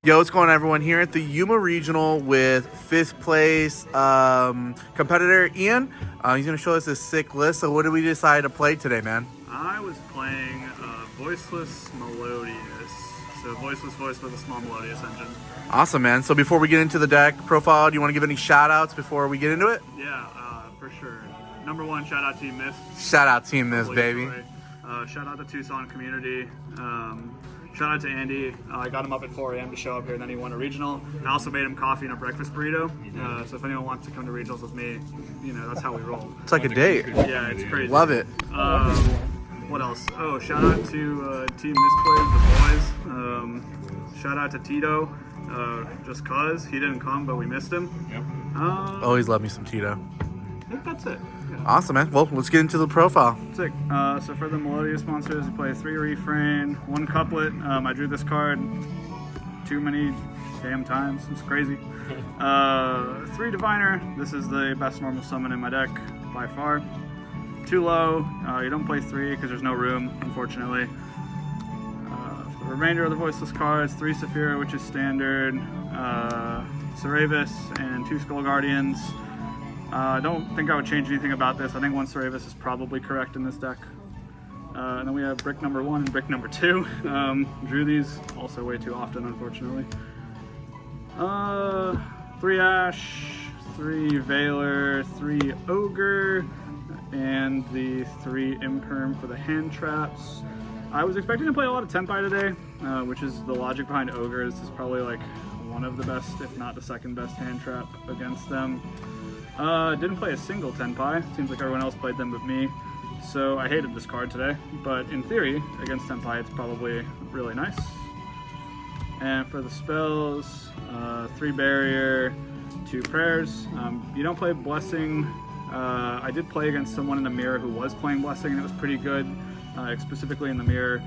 Yo, what's going on, everyone? Here at the Yuma Regional with 5th place competitor Ian. He's going to show us a sick list. So what did we decide to play today, man? I was playing Voiceless Melodious. So voiceless voice with a small melodious engine. Awesome, man. So before we get into the deck profile, do you want to give any shout outs before we get into it? Yeah, for sure. Number one, shout out Team MYST. Shout out Team MYST, baby. Shout out to Tucson community. Shout out to Andy. I got him up at 4 a.m. to show up here, and then he won a regional. I also made him coffee and a breakfast burrito. So if anyone wants to come to regionals with me, you know, that's how we roll. It's like a date. Yeah, it's crazy. Love it. What else? Oh, shout out to Team Misplays, the boys. Shout out to Tito, just cause he didn't come, but we missed him. Yep. Always love me some Tito. I think that's it. Yeah. Awesome, man. Well, let's get into the profile. Sick. So for the Melodious monsters, we play 3 refrain, 1 couplet. I drew this card too many damn times. It's crazy. 3 diviner. This is the best normal summon in my deck by far. 2 low. You don't play 3 because there's no room, unfortunately. For the remainder of the voiceless cards, 3 Saphira, which is standard, Ceravis, and 2 Skull Guardians. I don't think I would change anything about this. I think 1 Ceravis is probably correct in this deck. And then we have brick number 1 and brick number 2. Drew these also way too often, unfortunately. 3 Ash, 3 Veiler, 3 Ogre, and the 3 Imperm for the hand traps. I was expecting to play a lot of Tenpai today, which is the logic behind Ogre. This is probably like one of the best, if not the second best hand trap against them. Didn't play a single Tenpai. Seems like everyone else played them but me. So I hated this card today, but in theory, against Tenpai, it's probably really nice. And for the spells, 3 Barrier, 2 Prayers. You don't play Blessing. I did play against someone in the mirror who was playing Blessing, and it was pretty good, specifically in the mirror.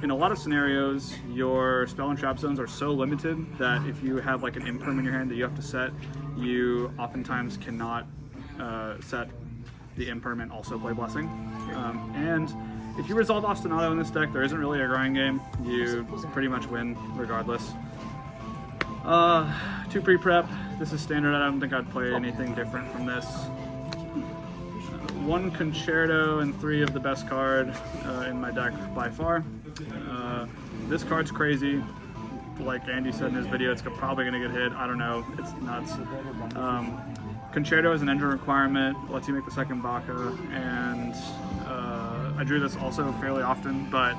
In a lot of scenarios, your spell and trap zones are so limited that if you have like an imperm in your hand that you have to set, you oftentimes cannot set the imperm and also play Blessing. And if you resolve Ostinato in this deck, there isn't really a grind game. You pretty much win regardless. 2 pre-prep. This is standard. I don't think I'd play anything different from this. 1 Concerto and 3 of the best card in my deck by far. This card's crazy. Like Andy said in his video, it's probably going to get hit. I don't know. It's nuts. Concerto is an engine requirement. Lets you make the second Baka. And I drew this also fairly often, but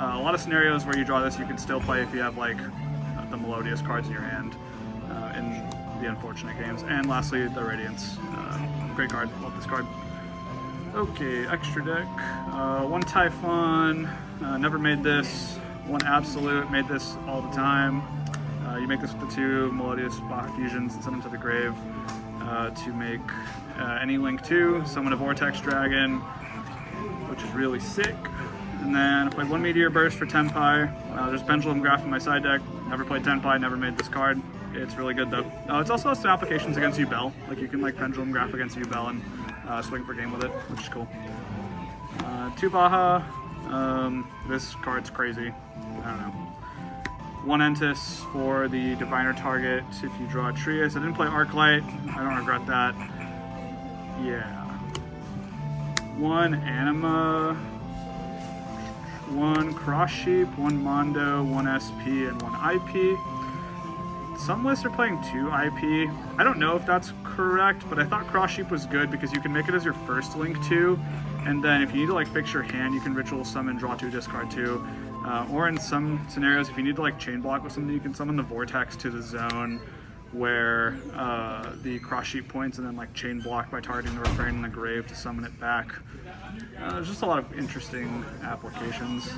a lot of scenarios where you draw this, you can still play if you have like the Melodious cards in your hand in the unfortunate games. And lastly, the Radiance. Great card. Love this card. Okay, extra deck. 1 Typhon, never made this. 1 Absolute, made this all the time. You make this with the 2 Melodious Bach fusions and send them to the grave to make any Link 2, summon a Vortex Dragon, which is really sick. And then I played 1 Meteor Burst for Tenpai. There's Pendulum Graph in my side deck. Never played Tenpai, never made this card. It's really good though. It's also has some applications against Yubel. Like you can like Pendulum Graph against Yubel and swing for game with it, which is cool. 2 Baja. This card's crazy. I don't know. 1 Entis for the Diviner target if you draw a Trias. I didn't play Arclight. I don't regret that. Yeah. 1 Anima. 1 Cross Sheep. 1 Mondo. 1 SP and 1 IP. Some lists are playing 2 IP. I don't know if that's correct, but I thought Cross Sheep was good because you can make it as your first Link 2, and then if you need to like fix your hand, you can Ritual Summon, draw 2, discard 2. Or in some scenarios, if you need to like chain block with something, you can summon the Vortex to the zone where the Cross Sheep points and then like chain block by targeting the refrain in the grave to summon it back. There's just a lot of interesting applications.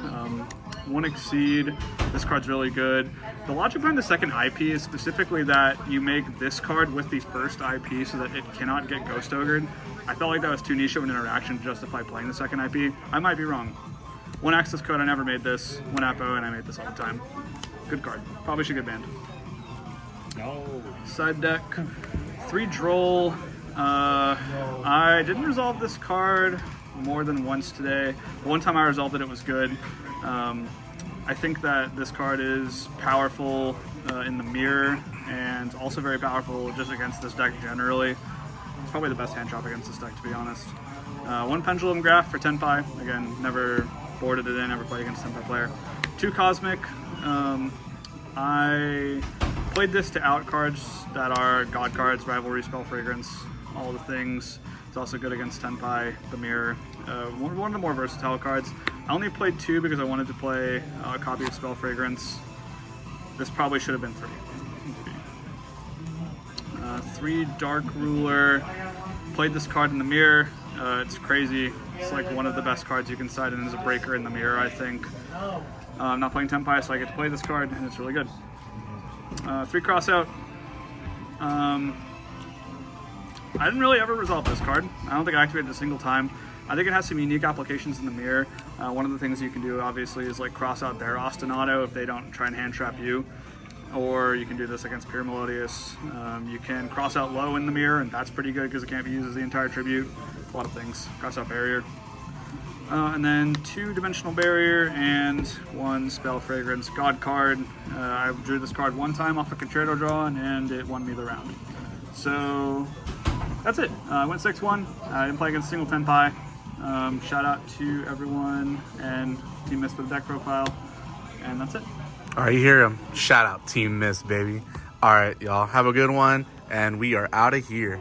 1 Exceed, this card's really good. The logic behind the second IP is specifically that you make this card with the first IP so that it cannot get Ghost Ogred. I felt like that was too niche of an interaction to justify playing the second IP. I might be wrong. 1 Access Code, I never made this. 1 Apo, and I made this all the time. Good card. Probably should get banned. No. Side deck. 3 Droll. I didn't resolve this card more than once today. One time I resolved it, it was good. I think that this card is powerful in the mirror and also very powerful just against this deck generally. It's probably the best hand trap against this deck, to be honest. One Pendulum Graph for 10 pi. Again, never boarded it in, never played against a 10 pi player. 2 Cosmic. I played this to out cards that are God cards, Rivalry, Spell Fragrance, all the things. It's also good against 10 pi, the mirror. One of the more versatile cards. I only played 2 because I wanted to play a copy of Spell Fragrance. This probably should have been 3. 3 Dark Ruler. Played this card in the mirror. It's crazy. It's like one of the best cards you can side in as a breaker in the mirror, I think. I'm not playing 10 pi, so I get to play this card, and it's really good. 3 Crossout. I didn't really ever resolve this card. I don't think I activated it a single time. I think it has some unique applications in the mirror. One of the things you can do, obviously, is like cross out their Ostinato if they don't try and hand trap you. Or you can do this against Pure Melodious. You can cross out low in the mirror, and that's pretty good because it can't be used as the entire tribute. A lot of things. Cross out Barrier. And then 2 Dimensional Barrier and 1 Spell Fragrance God card. I drew this card 1 time off a Concerto draw, and it won me the round. So that's it. I went 6-1. I didn't play against a single 10 pi. Shout out to everyone and Team MYST for the deck profile. And that's it. All right, you hear him. Shout out Team MYST, baby. All right, y'all. Have a good one, and we are out of here.